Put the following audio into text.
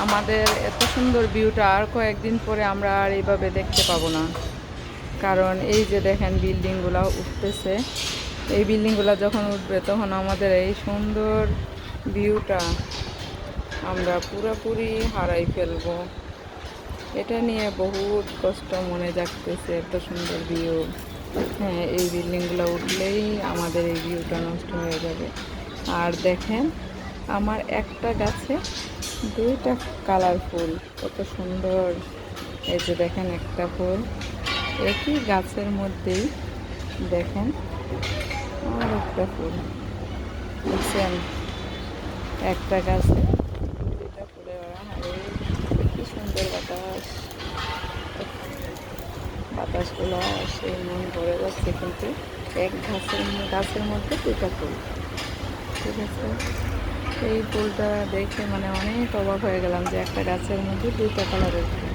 আমাদের এত সুন্দর ভিউটা আর কয়েকদিন পরে আমরা আর এইভাবে দেখতে পাবো না। কারণ এই যে দেখেন বিল্ডিংগুলো উঠতেছে, এই বিল্ডিংগুলো যখন উঠবে তখন আমাদের এই সুন্দর ভিউটা আমরা পুরোপুরি হারাই ফেলবো। এটা নিয়ে বহুত কষ্ট মনে জাগতেছে, এত সুন্দর ভিউ। হ্যাঁ, এই বিল্ডিংগুলো উঠলেই আমাদের এই ভিউটা নষ্ট হয়ে যাবে। আর দেখেন আমার একটা গাছে দুইটা কালারফুল, কত সুন্দর। এই যে দেখেন একটা ফুল একই গাছের মধ্যেই, দেখেন আর একটা ফুল, বুঝছেন? একটা গাছে দুইটা ফুলের হারে কি সুন্দর বাতাস, বাতাসগুলো সেই মন ভরে যাচ্ছে। কিন্তু এক গাছের মধ্যে দুইটা ফুল, ঠিক আছে। এই ফুলটা দেখে মানে অনেক অবাক হয়ে গেলাম যে একটা গাছের মধ্যে দুইটা কালারের ফুল।